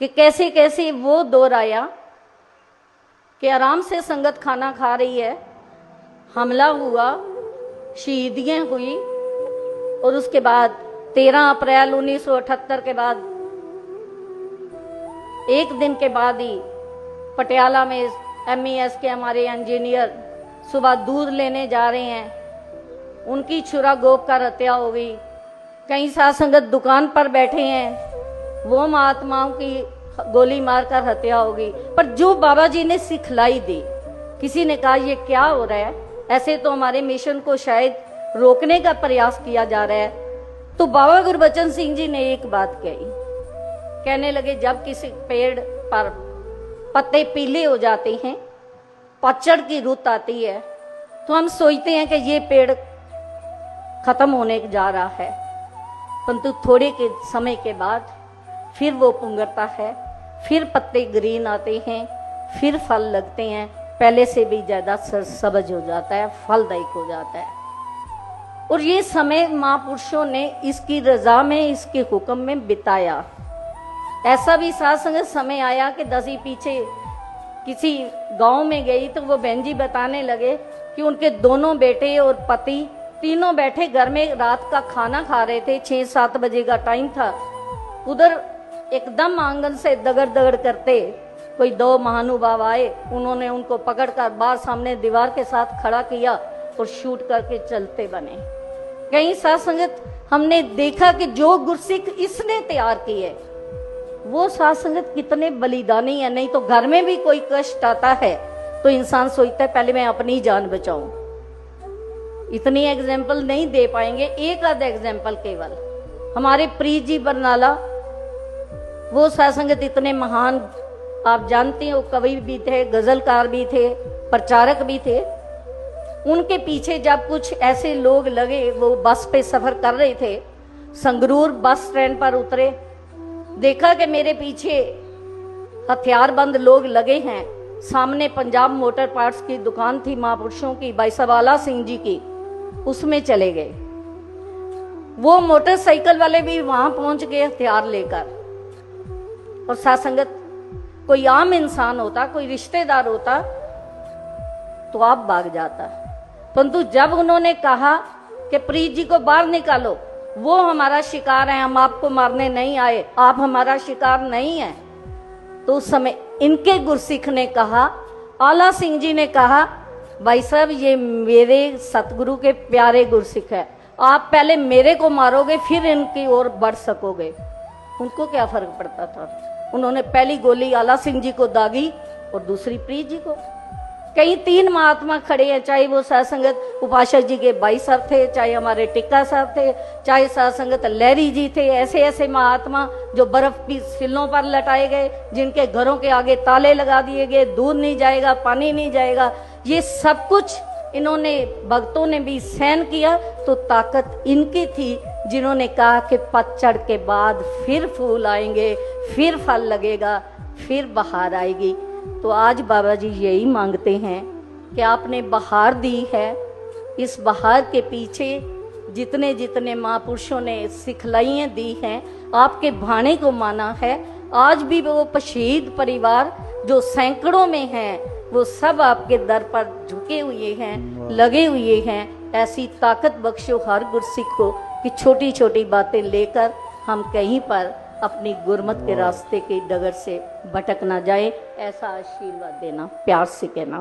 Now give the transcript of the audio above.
कि कैसे कैसे वो दौर आया कि आराम से संगत खाना खा रही है, हमला हुआ, शहीदियां हुई और उसके बाद 13 अप्रैल 1978 के बाद एक दिन के बाद ही पटियाला में MES के हमारे इंजीनियर सुबह दूध लेने जा रहे हैं, उनकी छुरा गोप कर हत्या हो गई। कई साथ संगत दुकान पर बैठे हैं, वो महात्माओं की गोली मारकर हत्या हो गई। पर जो बाबा जी ने सिखलाई दी, किसी ने कहा ये क्या हो रहा है, ऐसे तो हमारे मिशन को शायद रोकने का प्रयास किया जा रहा है। तो बाबा गुरबचन सिंह जी ने एक बात कही, कहने लगे जब किसी पेड़ पर पत्ते पीले हो जाते हैं, पतझड़ की रुत आती है, तो हम सोचते हैं कि ये पेड़ खत्म होने जा रहा है, परंतु थोड़े के समय के बाद फिर वो पुंगरता है, फिर पत्ते ग्रीन आते हैं, फिर फल लगते हैं, पहले से भी ज्यादा सबज हो जाता है, फलदायक हो जाता है। और ये समय महापुरुषों ने इसकी रजा में, इसके हुक्म में बिताया। ऐसा भी साथ संगत समय आया कि दसी पीछे किसी गांव में गई तो वो बहन जी बताने लगे कि उनके दोनों बेटे और पति तीनों बैठे घर में रात का खाना खा रहे थे, 6-7 बजे का टाइम था। उधर एकदम आंगन से दगड़ दगड़ करते कोई 2 महानुभाव आए, उन्होंने उनको पकड़कर बाहर सामने दीवार के साथ खड़ा किया और शूट करके चलते बने। कहीं साथ संगत हमने देखा कि जो गुरसिख इसने तैयार की है वो साथ संगत कितने बलिदानी है। नहीं तो घर में भी कोई कष्ट आता है तो इंसान सोचता है पहले मैं अपनी जान बचाऊं। इतनी एग्जाम्पल नहीं दे पाएंगे, एक आध एग्जाम्पल केवल। हमारे प्रीत जी बरनाला, वो साथ संगत इतने महान, आप जानते हो, कवि भी थे, गजलकार भी थे, प्रचारक भी थे। उनके पीछे जब कुछ ऐसे लोग लगे, वो बस पे सफर कर रहे थे, संगरूर बस स्टैंड पर उतरे, देखा कि मेरे पीछे हथियारबंद लोग लगे हैं। सामने पंजाब मोटर पार्ट्स की दुकान थी महापुरुषों की, भाई साहब आला सिंह जी की, उसमें चले गए। वो मोटरसाइकिल वाले भी वहां पहुंच गए हथियार लेकर। और साथ संगत कोई आम इंसान होता, कोई रिश्तेदार होता तो आप भाग जाता, परंतु जब उन्होंने कहा कि प्रीत जी को बाहर निकालो, वो हमारा शिकार है, हम आपको मारने नहीं आए, आप हमारा शिकार नहीं है, तो उस समय इनके गुरसिख ने कहा, आला सिंह जी ने कहा, भाई साहब ये मेरे सतगुरु के प्यारे गुरसिख है, आप पहले मेरे को मारोगे फिर इनकी ओर बढ़ सकोगे। उनको क्या फर्क पड़ता था, उन्होंने पहली गोली आला सिंह जी को दागी और दूसरी प्रीत जी को। कई 3 महात्मा खड़े हैं, चाहे वो साध संगत उपासक जी के भाई साहब थे, चाहे हमारे टिक्का साहब थे, चाहे साध संगत लहरी जी थे। ऐसे ऐसे महात्मा जो बर्फ की सिलों पर लटाए गए, जिनके घरों के आगे ताले लगा दिए गए, दूध नहीं जाएगा, पानी नहीं जाएगा, ये सब कुछ इन्होंने भक्तों ने भी सहन किया। तो ताकत इनकी थी जिन्होंने कहा कि पतझड़ के बाद फिर फूल आएंगे, फिर फल लगेगा, फिर बहार आएगी। तो आज बाबा जी यही मांगते हैं कि आपने बहार दी है, इस बहार के पीछे जितने जितने महापुरुषों ने सिखलाइयाँ दी हैं, आपके भाणे को माना है। आज भी वो शहीद परिवार जो सैकड़ों में हैं, वो सब आपके दर पर झुके हुए हैं, लगे हुए हैं। ऐसी ताकत बख्शो हर गुरसिख को कि छोटी छोटी बातें लेकर हम कहीं पर अपनी गुरमत के रास्ते के डगर से भटक ना जाए, ऐसा आशीर्वाद देना, प्यार से कहना।